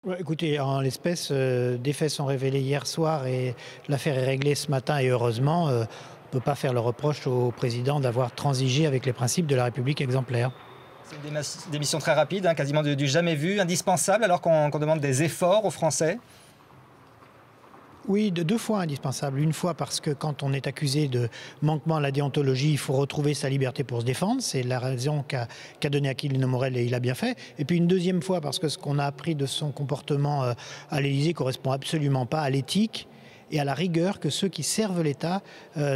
Ouais, écoutez, en l'espèce, des faits sont révélés hier soir et l'affaire est réglée ce matin et heureusement, on ne peut pas faire le reproche au président d'avoir transigé avec les principes de la République exemplaire. C'est une démission très rapide, hein, quasiment du jamais vu, indispensable alors qu'on demande des efforts aux Français. Oui, de 2 fois indispensable. Une fois parce que quand on est accusé de manquement à la déontologie, il faut retrouver sa liberté pour se défendre. C'est la raison qu'a donnée Aquilino Morel et il a bien fait. Et puis une deuxième fois parce que ce qu'on a appris de son comportement à l'Élysée correspond absolument pas à l'éthique et à la rigueur que ceux qui servent l'État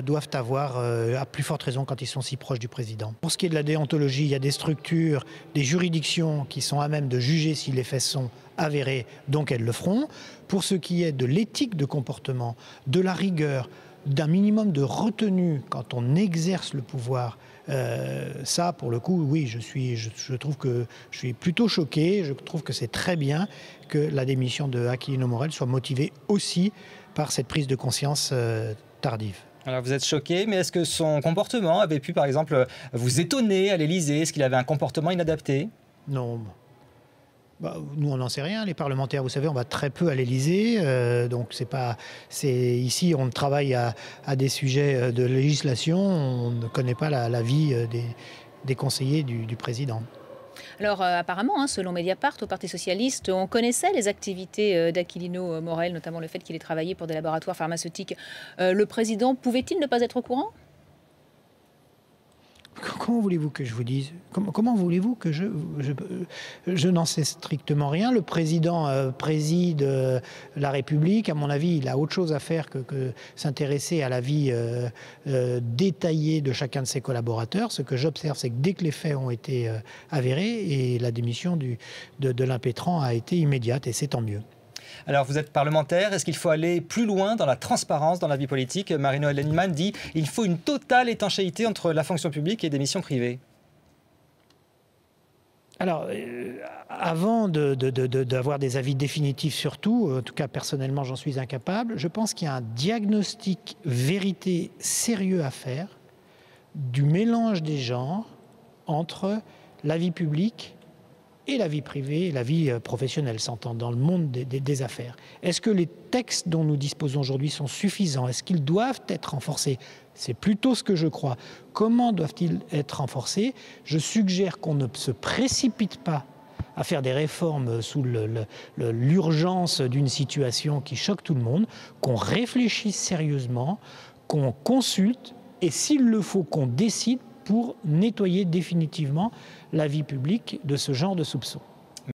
doivent avoir, à plus forte raison quand ils sont si proches du président. Pour ce qui est de la déontologie, il y a des structures, des juridictions qui sont à même de juger si les faits sont avérés, donc elles le feront. Pour ce qui est de l'éthique de comportement, de la rigueur, d'un minimum de retenue quand on exerce le pouvoir, ça, pour le coup, oui, je trouve que je suis plutôt choqué. Je trouve que c'est très bien que la démission de Aquilino Morel soit motivée aussi par cette prise de conscience tardive. Alors vous êtes choqué, mais est-ce que son comportement avait pu, par exemple, vous étonner à l'Élysée? Est-ce qu'il avait un comportement inadapté? Non. Bah, nous, on n'en sait rien. Les parlementaires, vous savez, on va très peu à l'Élysée. Donc, ici, on travaille à des sujets de législation. On ne connaît pas la vie des conseillers du président. Alors apparemment, hein, selon Mediapart, au Parti socialiste, on connaissait les activités d'Aquilino Morel, notamment le fait qu'il ait travaillé pour des laboratoires pharmaceutiques. Le président pouvait-il ne pas être au courant? Comment voulez-vous que je vous dise? Comment voulez-vous que je n'en sais strictement rien. Le président préside la République. À mon avis, il a autre chose à faire que s'intéresser à la vie détaillée de chacun de ses collaborateurs. Ce que j'observe, c'est que dès que les faits ont été avérés, et la démission de l'impétrant a été immédiate, et c'est tant mieux. Alors vous êtes parlementaire, est-ce qu'il faut aller plus loin dans la transparence dans la vie politique? Marie-Noëlle Lienemann dit qu'il faut une totale étanchéité entre la fonction publique et des missions privées. Alors, avant d'avoir des avis définitifs sur tout, en tout cas personnellement j'en suis incapable, je pense qu'il y a un diagnostic vérité sérieux à faire du mélange des genres entre la vie publique et la vie privée et la vie professionnelle, s'entend, dans le monde des affaires. Est-ce que les textes dont nous disposons aujourd'hui sont suffisants? Est-ce qu'ils doivent être renforcés? C'est plutôt ce que je crois. Comment doivent-ils être renforcés? Je suggère qu'on ne se précipite pas à faire des réformes sous l'urgence d'une situation qui choque tout le monde, qu'on réfléchisse sérieusement, qu'on consulte et, s'il le faut, qu'on décide pour nettoyer définitivement la vie publique de ce genre de soupçons.